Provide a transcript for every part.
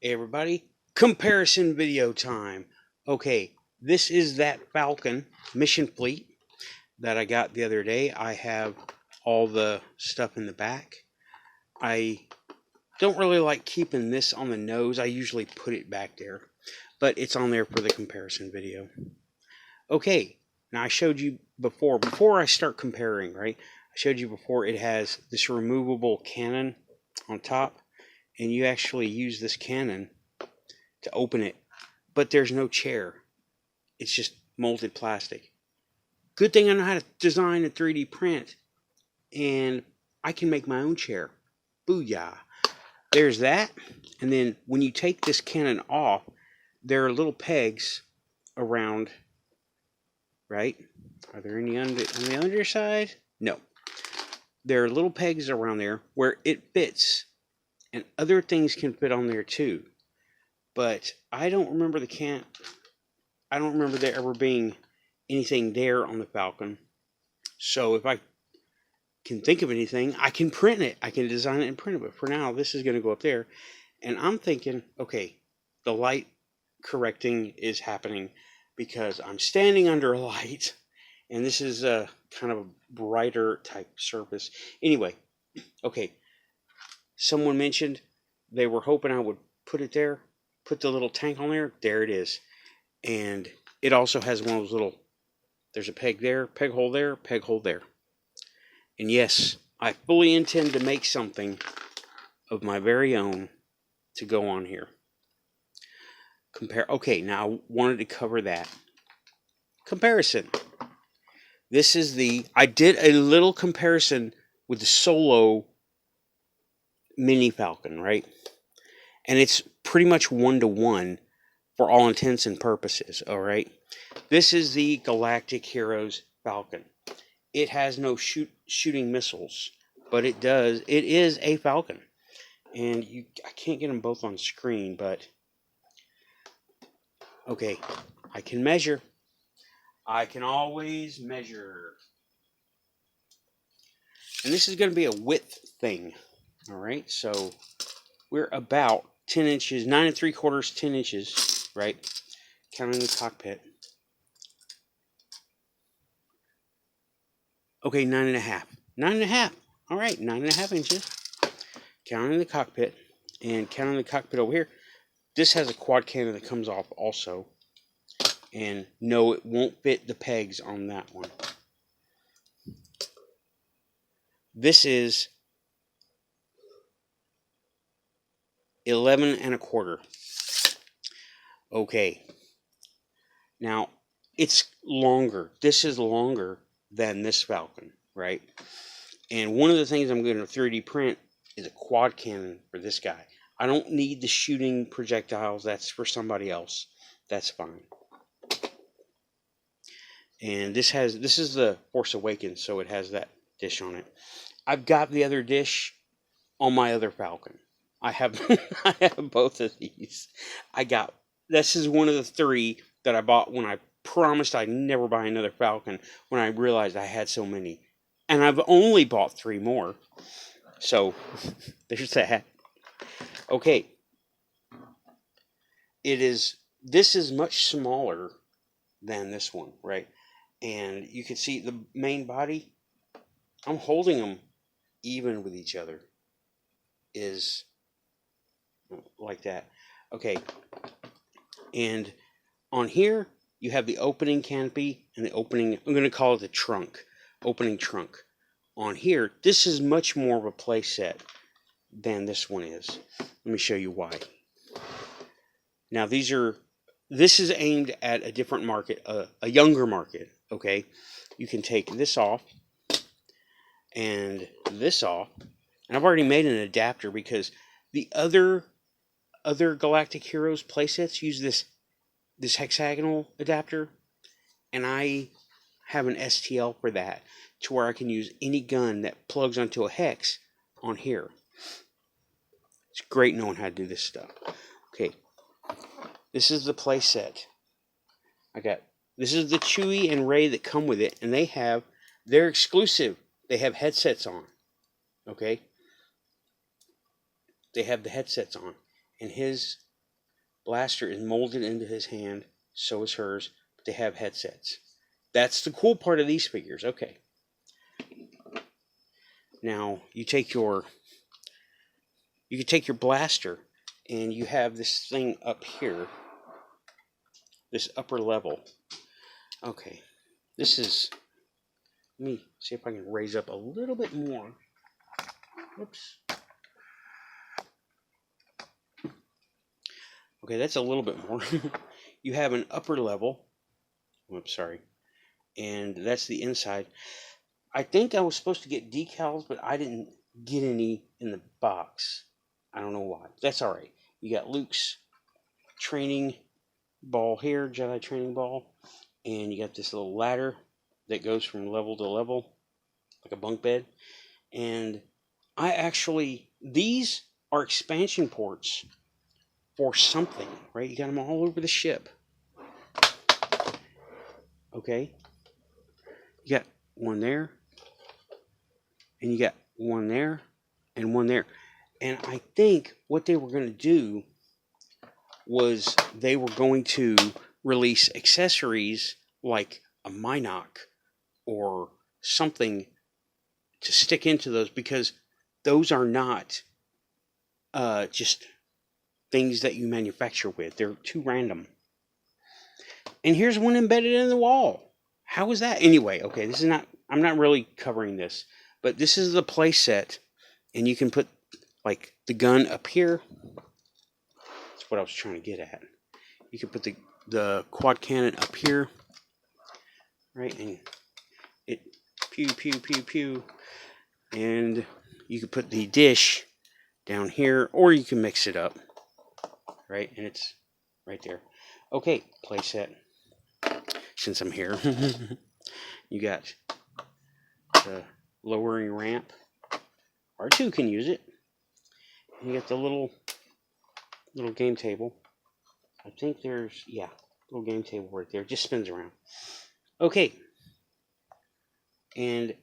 Hey everybody, comparison video time. Okay, this is that Falcon mission fleet that I got the other day. I have all the stuff in the back. I don't really like keeping this on the nose. I usually put it back there, but it's on there for the comparison video. Okay, now I showed you before I start comparing, right? I showed you before it has this removable cannon on top, and you actually use this cannon to open it, but there's no chair. It's just molded plastic. Good thing I know how to design and 3D print, and I can make my own chair. Booyah. There's that, and then when you take this cannon off, there are little pegs around, right? Are there any on the underside? No. There are little pegs around there where it fits, and other things can fit on there too. But I don't remember I don't remember there ever being anything there on the Falcon. So if I can think of anything, I can print it. I can design it and print it. But for now, this is going to go up there. And I'm thinking, okay, the light correcting is happening because I'm standing under a light. And this is a kind of a brighter type surface. Anyway, okay. Someone mentioned they were hoping I would put it there. Put the little tank on there. There it is. And it also has one of those little, there's a peg there, peg hole there, peg hole there. And yes, I fully intend to make something of my very own to go on here. Okay, now I wanted to cover that. Comparison. This is I did a little comparison with the Solo Mini Falcon, right? And it's pretty much 1-to-1 for all intents and purposes, all right? This is the Galactic Heroes Falcon. It has no shooting missiles, but it is a Falcon. And I can't get them both on screen, but okay, I can measure. I can always measure. And this is going to be a width thing, all right? So we're about 10 inches, 9 3/4, 10 inches, right? Counting the cockpit. Okay, 9.5. 9.5. All right, 9.5 inches. Counting the cockpit and counting the cockpit over here. This has a quad cannon that comes off also. And no, it won't fit the pegs on that one. This is 11 1/4. Okay. Now, it's longer. This is longer than this Falcon, right? And one of the things I'm going to 3D print is a quad cannon for this guy. I don't need the shooting projectiles. That's for somebody else. That's fine. And this is the Force Awakens, so it has that dish on it. I've got the other dish on my other Falcon. I have both of these. This is one of the 3 that I bought when I promised I'd never buy another Falcon when I realized I had so many. And I've only bought 3 more. So, there's that. Okay. This is much smaller than this one, right? And you can see the main body, I'm holding them even with each other, is like that. Okay. And on here, you have the opening canopy and the opening, I'm going to call it the trunk, opening trunk. On here, this is much more of a play set than this one is. Let me show you why. Now, this is aimed at a different market, a younger market, okay? You can take this off and this off. And I've already made an adapter because the other Galactic Heroes playsets use this hexagonal adapter, and I have an STL for that to where I can use any gun that plugs onto a hex on here. It's great knowing how to do this stuff. Okay, this is the playset. This is the Chewie and Rey that come with it, and they're exclusive. They have headsets on. Okay, they have the headsets on, and his blaster is molded into his hand, so is hers, but they have headsets. That's the cool part of these figures. Okay. Now, you can take your blaster, and you have this thing up here, this upper level. Okay, this is, let me see if I can raise up a little bit more. Whoops. Okay, that's a little bit more. You have an upper level. Whoops, sorry. And that's the inside. I think I was supposed to get decals, but I didn't get any in the box. I don't know why. That's all right. You got Luke's training ball here, Jedi training ball, and you got this little ladder that goes from level to level, like a bunk bed. And these are expansion ports for something, right? You got them all over the ship. Okay. You got one there, and you got one there, and one there. And I think what they were going to do was they were going to release accessories like a Minoc or something to stick into those, because those are not just things that you manufacture with. They're too random. And here's one embedded in the wall. How is that? Anyway, okay, this is not, I'm not really covering this, but this is the play set, and you can put like the gun up here. That's what I was trying to get at. You can put the quad cannon up here, right? And it pew, pew, pew, pew. And you can put the dish down here, or you can mix it up, right? And it's right there. Okay, play set. Since I'm here, you got the lowering ramp. R2 can use it. You got the little game table. I think there's, yeah, little game table right there. Just spins around. Okay. And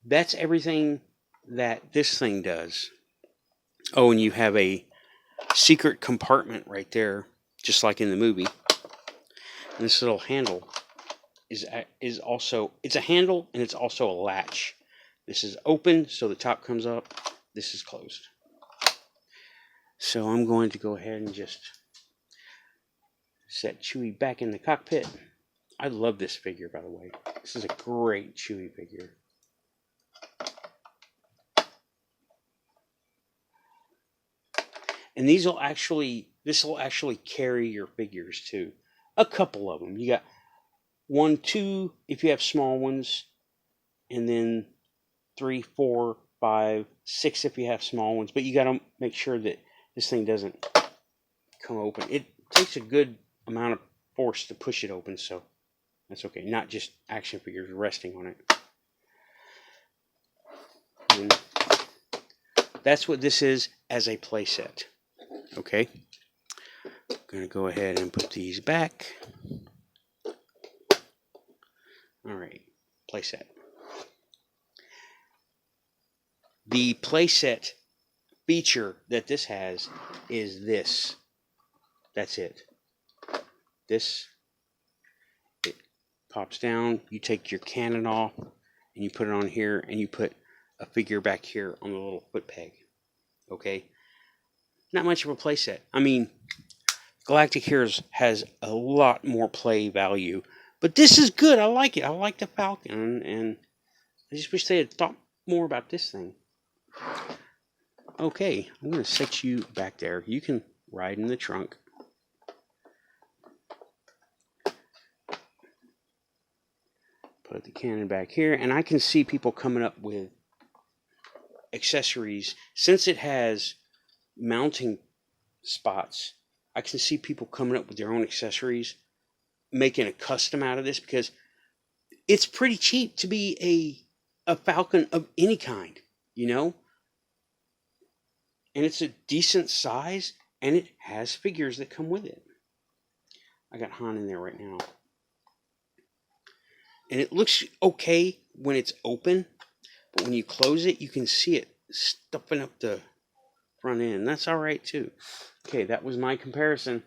that's everything that this thing does. Oh, and you have a secret compartment right there, just like in the movie. And this little handle is also, it's a handle, and it's also a latch. This is open, so the top comes up. This is closed. So I'm going to go ahead and just set Chewie back in the cockpit. I love this figure, by the way. This is a great Chewie figure. And this will actually carry your figures too. A couple of them. You got 1, 2 if you have small ones, and then 3, 4, 5, 6 if you have small ones. But you got to make sure that this thing doesn't come open. It takes a good amount of force to push it open, so that's okay. Not just action figures resting on it. And that's what this is as a playset. Okay. I'm going to go ahead and put these back. Alright, playset. The playset feature that this has is this. That's it. This, it pops down. You take your cannon off, and you put it on here, and you put a figure back here on the little foot peg. Okay? Not much of a playset. I mean, Galactic Heroes has a lot more play value. But this is good. I like it. I like the Falcon. And I just wish they had thought more about this thing. Okay. I'm going to set you back there. You can ride in the trunk. Put the cannon back here. And I can see people coming up with accessories. Since it has mounting spots, I can see people coming up with their own accessories, making a custom out of this, because it's pretty cheap to be a Falcon of any kind, you know? And it's a decent size, and it has figures that come with it. I got Han in there right now. And it looks okay when it's open, but when you close it, you can see it stuffing up the front end. That's all right, too. Okay, that was my comparison.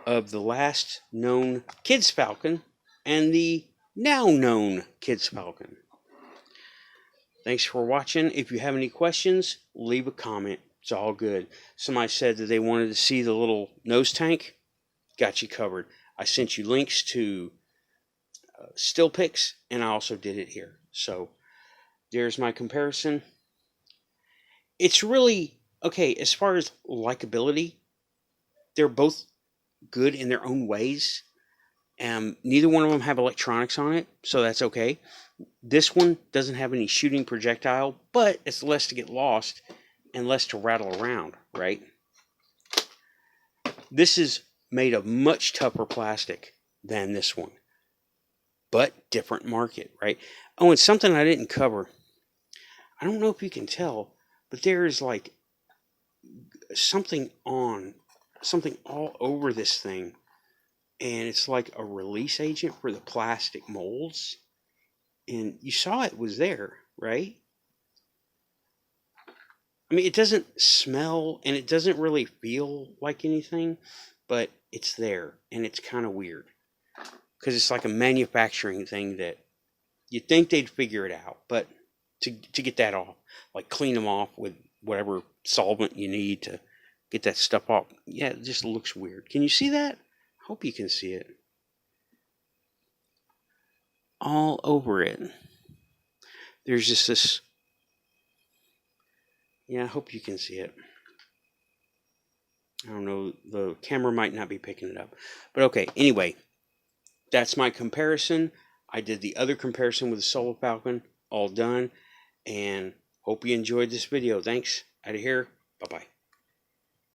of the last known Kids Falcon and the now known Kids Falcon. Thanks for watching. If you have any questions, leave a comment. It's all good. Somebody said that they wanted to see the little nose tank. Got you covered. I sent you links to still pics, and I also did it here. So there's my comparison. It's really, okay, as far as likability, they're both good in their own ways. Neither one of them have electronics on it, so that's okay. This one doesn't have any shooting projectile, but it's less to get lost and less to rattle around, right? This is made of much tougher plastic than this one, but different market, right? Oh, and something I didn't cover. I don't know if you can tell, but there is like something all over this thing, and it's like a release agent for the plastic molds, and you saw it was there, right? I mean, it doesn't smell and it doesn't really feel like anything, but it's there, and it's kind of weird because it's like a manufacturing thing that you think they'd figure it out, but to get that off, like clean them off with whatever solvent you need to get that stuff off, yeah, it just looks weird. Can you see that? I hope you can see it. All over it. There's just this, yeah, I hope you can see it. I don't know, the camera might not be picking it up. But okay, anyway, that's my comparison. I did the other comparison with the Solo Falcon, all done, and hope you enjoyed this video. Thanks. Out of here. Bye-bye.